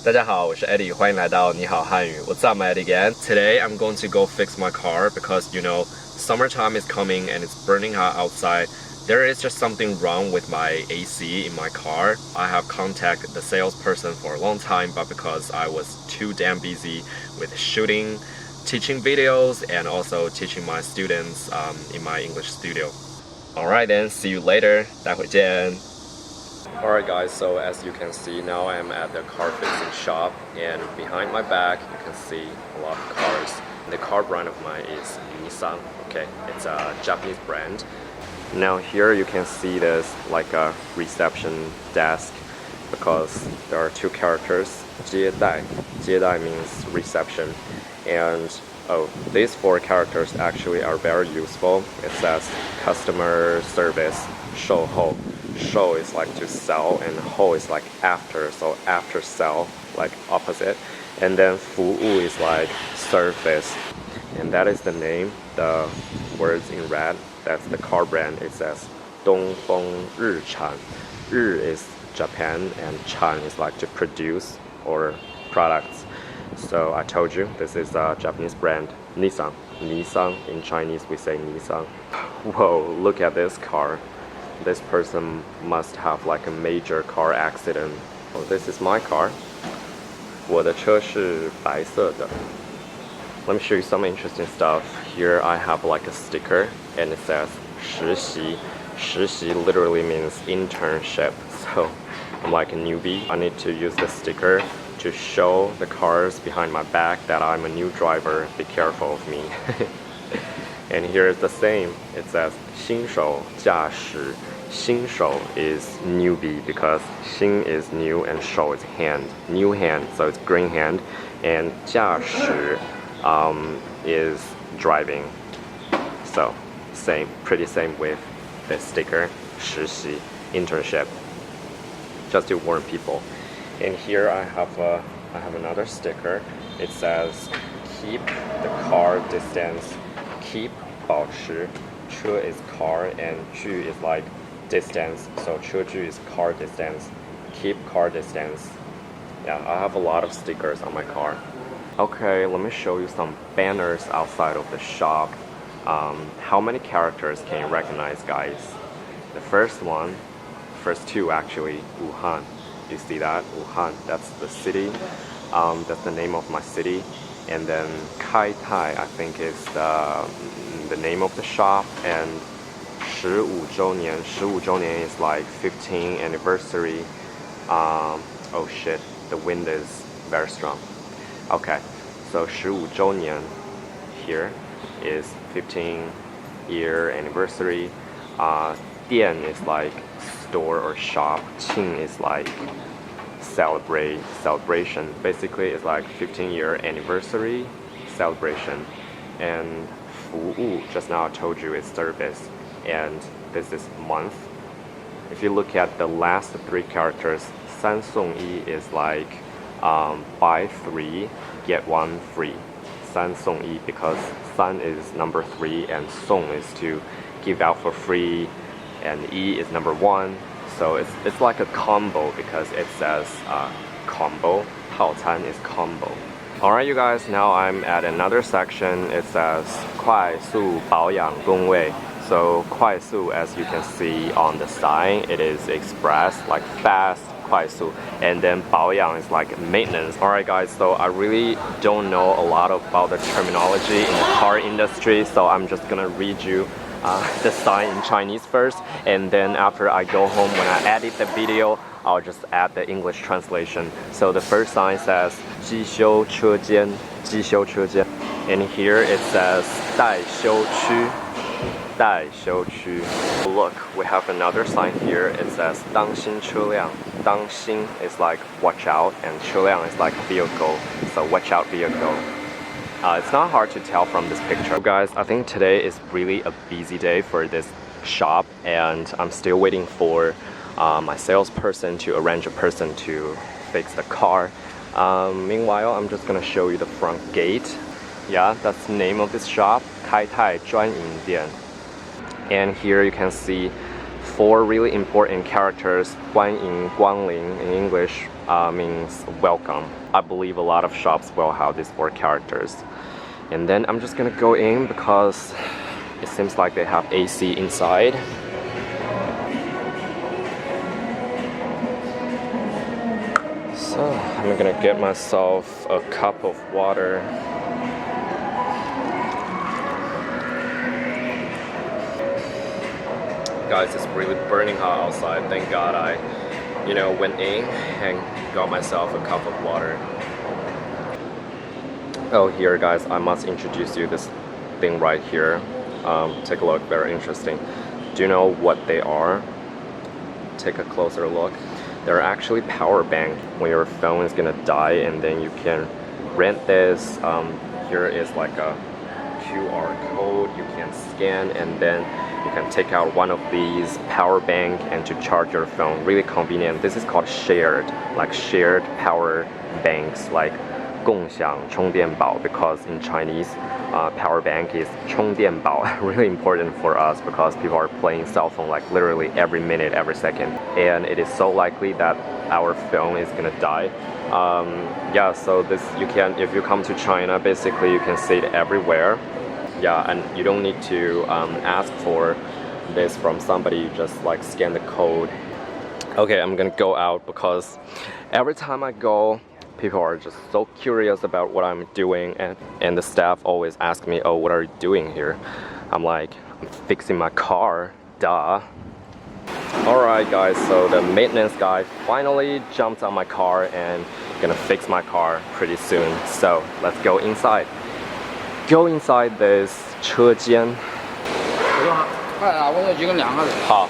大家好，我是 Eddie， 欢迎来到你好汉语。What's up, Eddie again? Today I'm going to go fix my car because summertime is coming and it's burning hot outside. There is just something wrong with my AC in my car. I have contacted the salesperson for a long time, but because I was too damn busy with shooting, teaching videos, and also teaching my students in my English studio. Alright then, see you later. 待会见。Alright guys, so as you can see, now I am at the car fixing shop, and behind my back you can see a lot of cars. The car brand of mine is Nissan. Okay, it's a Japanese brand. Now here you can see this like a reception desk because there are two characters. 接待 means reception, and these four characters actually are very useful. It says customer service, 售后. 售 is like to sell, and 后 is like after, so after sell, like opposite. And then 服务 is like service, and that is the name, the words in red, that's the car brand. It says 东风日产. 日 is Japan, and 产 is like to produce or products. So I told you, this is a Japanese brand, Nissan. Nissan, in Chinese we say Nissan. Whoa, look at this car. This person must have like a major car accident. Oh, this is my car. 我的车是白色的. Let me show you some interesting stuff. Here I have like a sticker, and it says 实习. 实习 literally means internship. So I'm like a newbie. I need to use this sticker to show the cars behind my back that I'm a new driver. Be careful of me. And here is the same. It says 新手驾驶. 新手 is newbie because 新 is new and 手 is hand, new hand, so it's green hand, and 驾驶 is driving. So same, pretty same with the sticker 实习 internship, just to warn people. And here I have another sticker. It says keep the car distance. Keep 保持. 车 is car, and 距 is like distance, so 车距 is car distance. Keep car distance. Yeah, I have a lot of stickers on my car. Okay, let me show you some banners outside of the shop. How many characters can you recognize, guys? The first two actually, Wuhan. You see that? Wuhan, that's the city. That's the name of my city. And then Kai Tai, I think, is the name of the shop. And 15周年 15周年 is like 15th anniversary. Oh shit, the wind is very strong. Okay, so 15周年 here is 15-year anniversary. 店 is like store or shop. 庆 is like celebration. Basically, it's like 15-year anniversary celebration. And 服务, just now I told you, is service. And this is month. If you look at the last three characters, 三送一 is like buy 3, get 1 free. 三送一 because 三 is number 3 and 送 is to give out for free, and 一 is number 1. So it's like a combo because it says combo. 套餐 is combo. Alright you guys, now I'm at another section. It says 快速保养工位. So 快速, as you can see on the sign, it is express, like fast, 快速. And then 保养 is like maintenance. Alright guys, so I really don't know a lot about the terminology in the car industry, so I'm just gonna read you the sign in Chinese first, and then after I go home, when I edit the video, I'll just add the English translation. So the first sign says 机修车间, 机修车间. And here it says 待修区. 待修区. Look, we have another sign here. It says 当心车辆. 当心 is like watch out, and 车辆 is like vehicle, so watch out vehicle. It's not hard to tell from this picture. Guys, I think today is really a busy day for this shop, and I'm still waiting for my salesperson to arrange a person to fix the car. Meanwhile, I'm just gonna show you the front gate. Yeah, that's the name of this shop, 开泰专营店. And here you can see 4 really important characters, 欢迎光临, in English, means welcome. I believe a lot of shops will have these 4 characters. And then I'm just gonna go in because it seems like they have AC inside. So I'm gonna get myself a cup of water. Guys, it's really burning hot outside. Thank God I, went in and got myself a cup of water. Oh, here guys, I must introduce you this thing right here. Take a look, very interesting. Do you know what they are? Take a closer look. They're actually power bank when your phone is gonna die, and then you can rent this. Here is like a QR code you can scan, and then you can take out one of these power bank and to charge your phone. Really convenient. This is called shared power banks, like 共享充电宝, because in Chinese, power bank is 充电宝. Really important for us because people are playing cell phone like literally every minute, every second, and it is so likely that our phone is gonna die. Yeah, so this you can, if you come to China, basically you can see it everywhere. Yeah, and you don't need to ask for this from somebody. You just like scan the code. Okay, I'm gonna go out because every time I go, people are just so curious about what I'm doing, and the staff always ask me, oh, what are you doing here? I'm like, I'm fixing my car, duh. Alright guys, so the maintenance guy finally jumped on my car and gonna fix my car pretty soon. So let's go inside. Go inside this 车间. 好.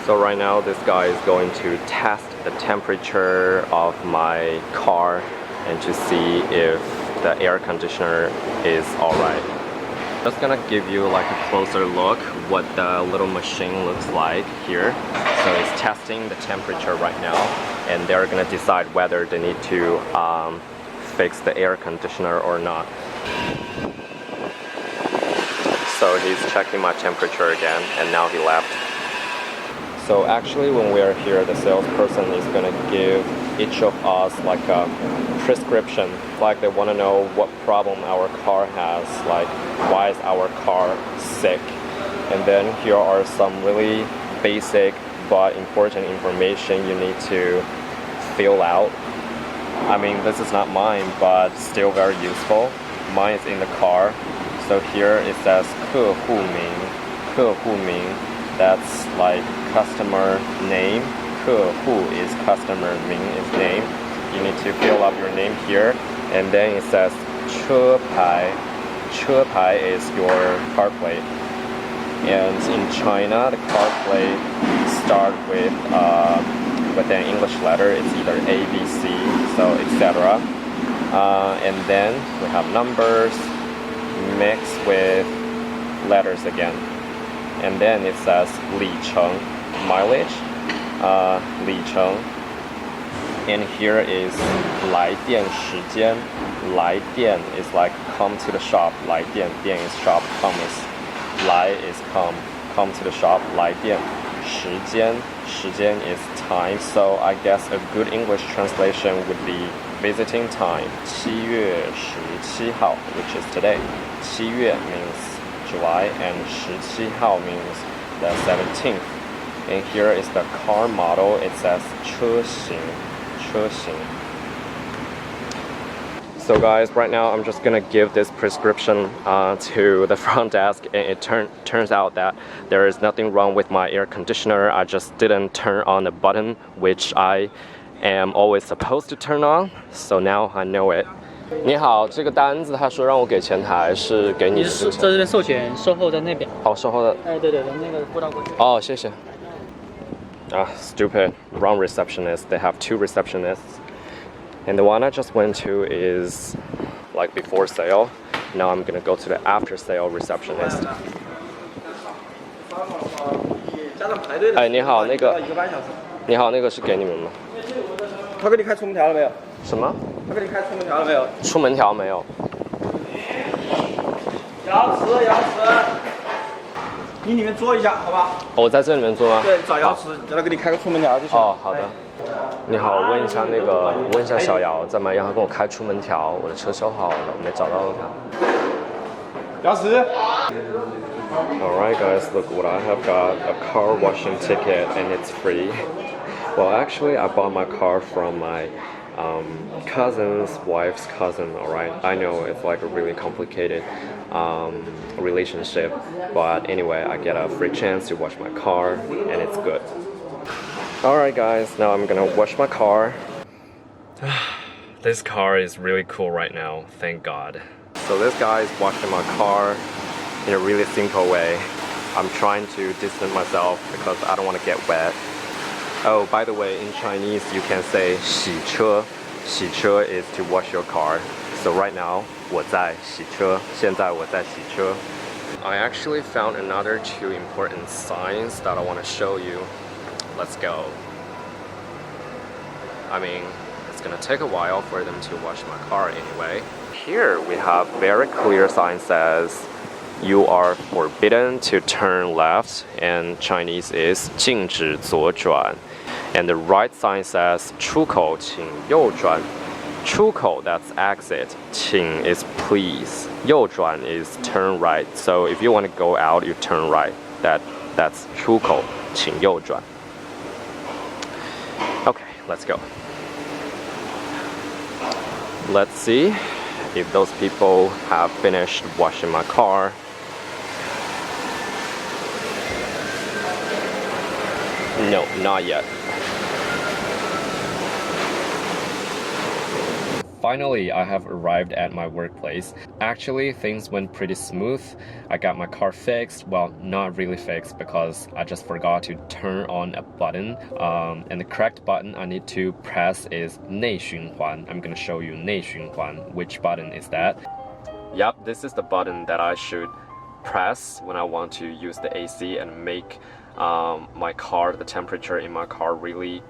So right now this guy is going to test the temperature of my car and to see if the air conditioner is alright. Just gonna give you like a closer look what the little machine looks like here. So it's testing the temperature right now, and they're gonna decide whether they need to fix the air conditioner or not. So he's checking my temperature again, and now he left. So actually when we are here, the salesperson is gonna give each of us like a prescription. Like they wanna know what problem our car has, like why is our car sick. And then here are some really basic but important information you need to fill out. I mean, this is not mine, but still very useful. Mine is in the car. So here it says 客户名, 客户名. That's like customer name. 客户 is customer, 名 is name. You need to fill up your name here. And then it says 车牌. 车牌 is your car plate. And in China, the car plate start with an English letter. It's either A, B, C, so etc. And then we have numbers mixed with letters again. And then it says 里程, mileage, 里程. And here is 来电时间. 来电 is like come to the shop. 来电, 电 is shop, come is 来 is come to the shop. 来电. 时间, 时间 is time. So I guess a good English translation would be visiting time. 7月17号, which is today. 7月 means July, and 17号 means the 17th. And here is the car model. It says 车型, 车型. So guys, right now I'm just gonna give this prescription to the front desk, and it turns out that there is nothing wrong with my air conditioner. I just didn't turn on the button, which I am always supposed to turn on. So now I know it. 你好，这个单子他说让我给前台，是给你是这边授权，售后在那边。哦，售后的。哎，对对，那个过道过去。哦，谢谢。Stupid, wrong receptionist. They have 2 receptionists, and the one I just went to is like before sale. Now I'm gonna go to the after sale receptionist. 哎，你好，那个。你好，那个是给你们吗？他给你开出门条了没有？什么？他给你开出门条了没有？出门条没有。瑶池，瑶池。你里面坐一下，好吧？我在这里面坐吗？对，找钥匙，叫他给你开个出门条就行。哦，好的。你好，我问一下问一下小姚，在吗？让他跟我开出门条，我的车修好了，我没找到他。钥匙。Alright guys, look what I have got, a car washing ticket and it's free. Well actually I bought my car from my cousin's wife's cousin, alright? I know it's like a really complicated relationship, but anyway I get a free chance to wash my car and it's good. Alright guys, now I'm gonna wash my car. This car is really cool right now, thank God. So this guy is washing my car in a really simple way. I'm trying to distance myself because I don't want to get wet. Oh, by the way, in Chinese you can say 洗车. 洗车 is to wash your car. So right now, 我在洗车. 现在我在洗车. I actually found another 2 important signs that I want to show you. Let's go. I mean, it's gonna take a while for them to wash my car anyway. Here we have very clear sign says you are forbidden to turn left, and Chinese is 禁止左转. And the right sign says 出口请右转. 出口 that's exit. 请 is please. 右转 is turn right. So if you want to go out, you turn right. That's 出口请右转. Okay, let's go. Let's see if those people have finished washing my car. No, not yet. Finally, I have arrived at my workplace. Actually, things went pretty smooth. I got my car fixed. Well, not really fixed because I just forgot to turn on a button. And the correct button I need to press is 内循环. I'm gonna show you 内循环. Which button is that? Yep, this is the button that I should press when I want to use the AC and make my car, the temperature in my car really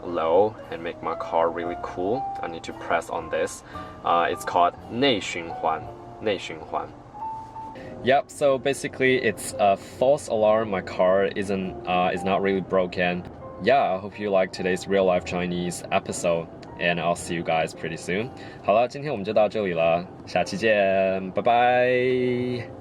low and make my car really cool. I need to press on this. It's called 内循环. 内循环. Yep, so basically it's a false alarm. My car is not really broken. Yeah, I hope you like today's real life Chinese episode, and I'll see you guys pretty soon. 好了，今天我们就到这里了，下期见，拜拜。